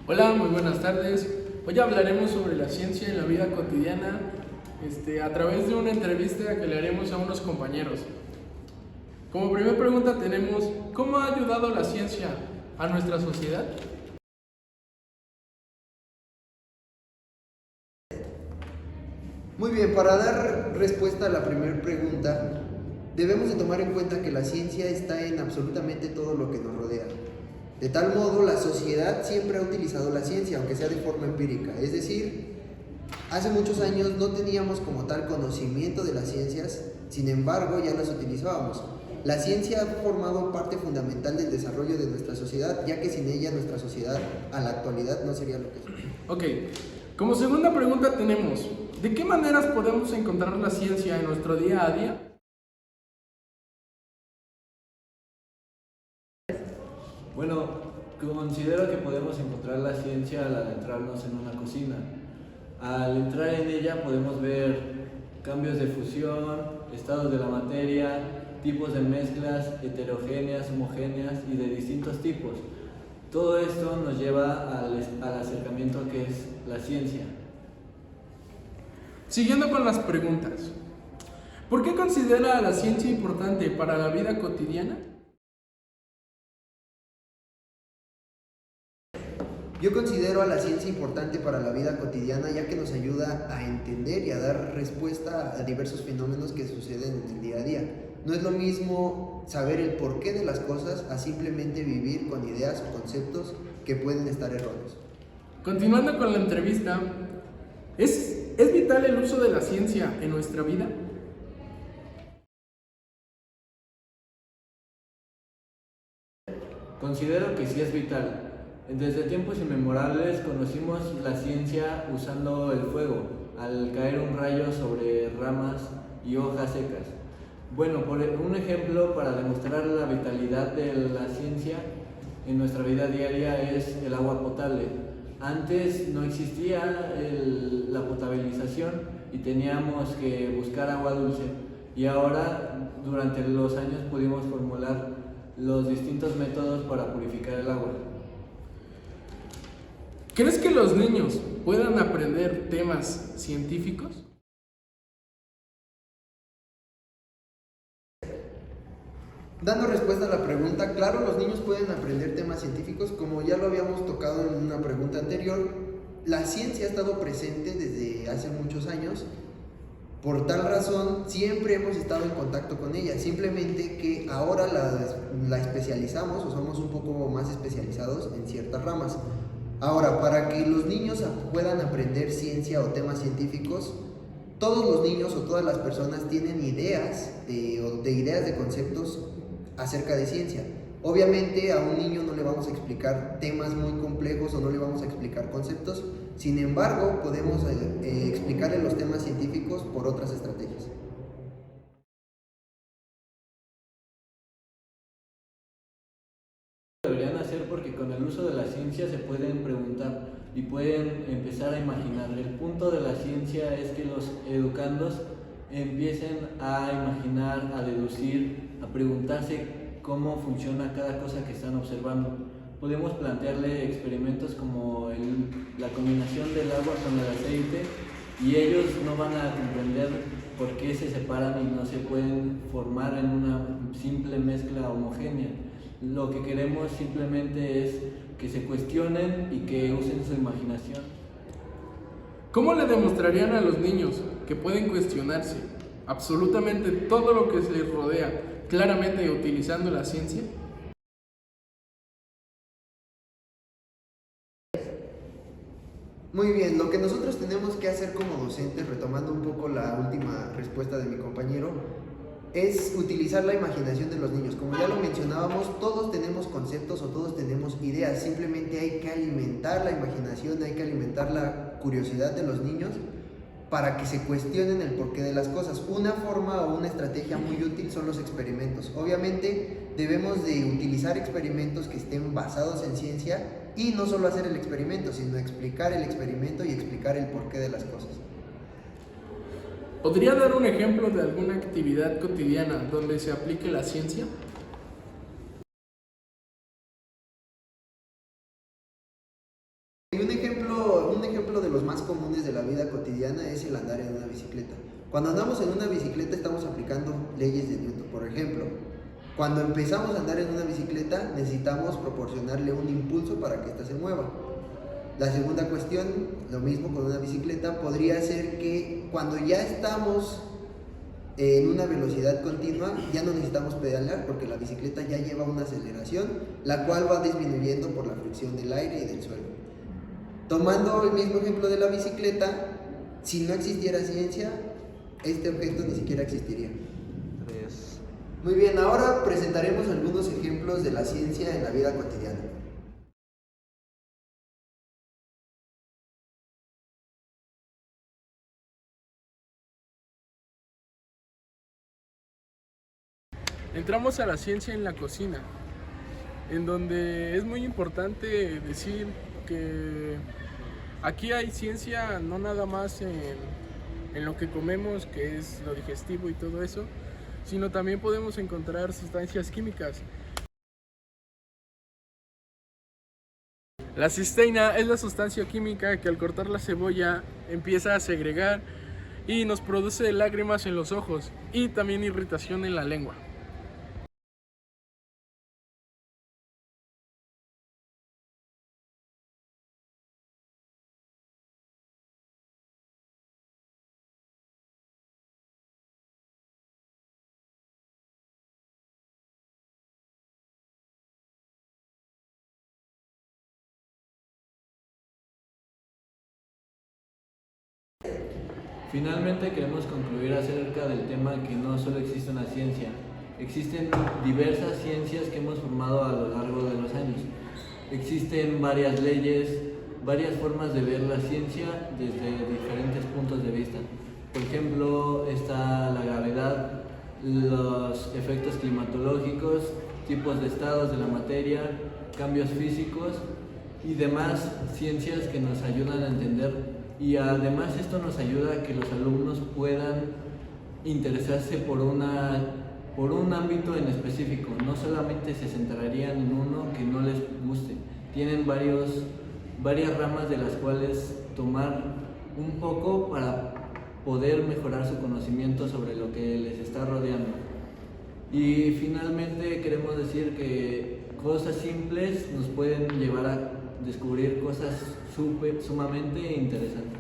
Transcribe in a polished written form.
Hola, muy buenas tardes. Hoy hablaremos sobre la ciencia en la vida cotidiana, a través de una entrevista que le haremos a unos compañeros. Como primera pregunta tenemos, ¿cómo ha ayudado la ciencia a nuestra sociedad? Muy bien, para dar respuesta a la primera pregunta, debemos de tomar en cuenta que la ciencia está en absolutamente todo lo que nos rodea. De tal modo, la sociedad siempre ha utilizado la ciencia, aunque sea de forma empírica. Es decir, hace muchos años no teníamos como tal conocimiento de las ciencias, sin embargo ya las utilizábamos. La ciencia ha formado parte fundamental del desarrollo de nuestra sociedad, ya que sin ella nuestra sociedad a la actualidad no sería lo que es. Ok, como segunda pregunta tenemos, ¿de qué maneras podemos encontrar la ciencia en nuestro día a día? Bueno, considero que podemos encontrar la ciencia al adentrarnos en una cocina. Al entrar en ella podemos ver cambios de fusión, estados de la materia, tipos de mezclas heterogéneas, homogéneas y de distintos tipos. Todo esto nos lleva al acercamiento a que es la ciencia. Siguiendo con las preguntas, ¿por qué considera a la ciencia importante para la vida cotidiana? Yo considero a la ciencia importante para la vida cotidiana, ya que nos ayuda a entender y a dar respuesta a diversos fenómenos que suceden en el día a día. No es lo mismo saber el porqué de las cosas a simplemente vivir con ideas o conceptos que pueden estar erróneos. Continuando con la entrevista, ¿es vital el uso de la ciencia en nuestra vida? Considero que sí es vital. Desde tiempos inmemorables conocimos la ciencia usando el fuego, al caer un rayo sobre ramas y hojas secas. Bueno, por un ejemplo para demostrar la vitalidad de la ciencia en nuestra vida diaria es el agua potable. Antes no existía la potabilización y teníamos que buscar agua dulce, y ahora durante los años pudimos formular los distintos métodos para purificar el agua. ¿Crees que los niños puedan aprender temas científicos? Dando respuesta a la pregunta, claro, los niños pueden aprender temas científicos, como ya lo habíamos tocado en una pregunta anterior. La ciencia ha estado presente desde hace muchos años. Por tal razón, siempre hemos estado en contacto con ella, simplemente que ahora la especializamos o somos un poco más especializados en ciertas ramas. Ahora, para que los niños puedan aprender ciencia o temas científicos, todos los niños o todas las personas tienen ideas de conceptos acerca de ciencia. Obviamente a un niño no le vamos a explicar temas muy complejos o no le vamos a explicar conceptos, sin embargo podemos explicarle los temas científicos por otras estrategias. Deberían hacer porque con el uso de la ciencia se pueden preguntar y pueden empezar a imaginar. El punto de la ciencia es que los educandos empiecen a imaginar, a deducir, a preguntarse cómo funciona cada cosa que están observando. Podemos plantearle experimentos como la combinación del agua con el aceite, y ellos no van a comprender por qué se separan y no se pueden formar en una simple mezcla homogénea. Lo que queremos simplemente es que se cuestionen y que usen su imaginación. ¿Cómo le demostrarían a los niños que pueden cuestionarse absolutamente todo lo que se les rodea, claramente utilizando la ciencia? Muy bien, lo que nosotros tenemos que hacer como docentes, retomando un poco la última respuesta de mi compañero, es utilizar la imaginación de los niños. Como ya lo mencionábamos, todos tenemos conceptos o todos tenemos ideas, simplemente hay que alimentar la imaginación, hay que alimentar la curiosidad de los niños para que se cuestionen el porqué de las cosas. Una forma o una estrategia muy útil son los experimentos. Obviamente debemos de utilizar experimentos que estén basados en ciencia, y no solo hacer el experimento, sino explicar el experimento y explicar el porqué de las cosas. ¿Podría dar un ejemplo de alguna actividad cotidiana donde se aplique la ciencia? comunes de la vida cotidiana es el andar en una bicicleta. Cuando andamos en una bicicleta estamos aplicando leyes de Newton. Por ejemplo, cuando empezamos a andar en una bicicleta necesitamos proporcionarle un impulso para que ésta se mueva. La segunda cuestión, lo mismo con una bicicleta, podría ser que cuando ya estamos en una velocidad continua ya no necesitamos pedalear porque la bicicleta ya lleva una aceleración, la cual va disminuyendo por la fricción del aire y del suelo. Tomando el mismo ejemplo de la bicicleta, si no existiera ciencia, este objeto ni siquiera existiría. 3. Muy bien, ahora presentaremos algunos ejemplos de la ciencia en la vida cotidiana. Entramos a la ciencia en la cocina, en donde es muy importante decir que aquí hay ciencia no nada más en lo que comemos, que es lo digestivo y todo eso, sino también podemos encontrar sustancias químicas. La cisteína es la sustancia química que al cortar la cebolla empieza a segregar y nos produce lágrimas en los ojos y también irritación en la lengua. Finalmente queremos concluir acerca del tema que no solo existe una ciencia, existen diversas ciencias que hemos formado a lo largo de los años. Existen varias leyes, varias formas de ver la ciencia desde diferentes puntos de vista. Por ejemplo, está la gravedad, los efectos climatológicos, tipos de estados de la materia, cambios físicos y demás ciencias que nos ayudan a entender. Y además esto nos ayuda a que los alumnos puedan interesarse por un ámbito en específico, no solamente se centrarían en uno que no les guste, tienen varias ramas de las cuales tomar un poco para poder mejorar su conocimiento sobre lo que les está rodeando. Y finalmente queremos decir que cosas simples nos pueden llevar a descubrir cosas sumamente interesantes.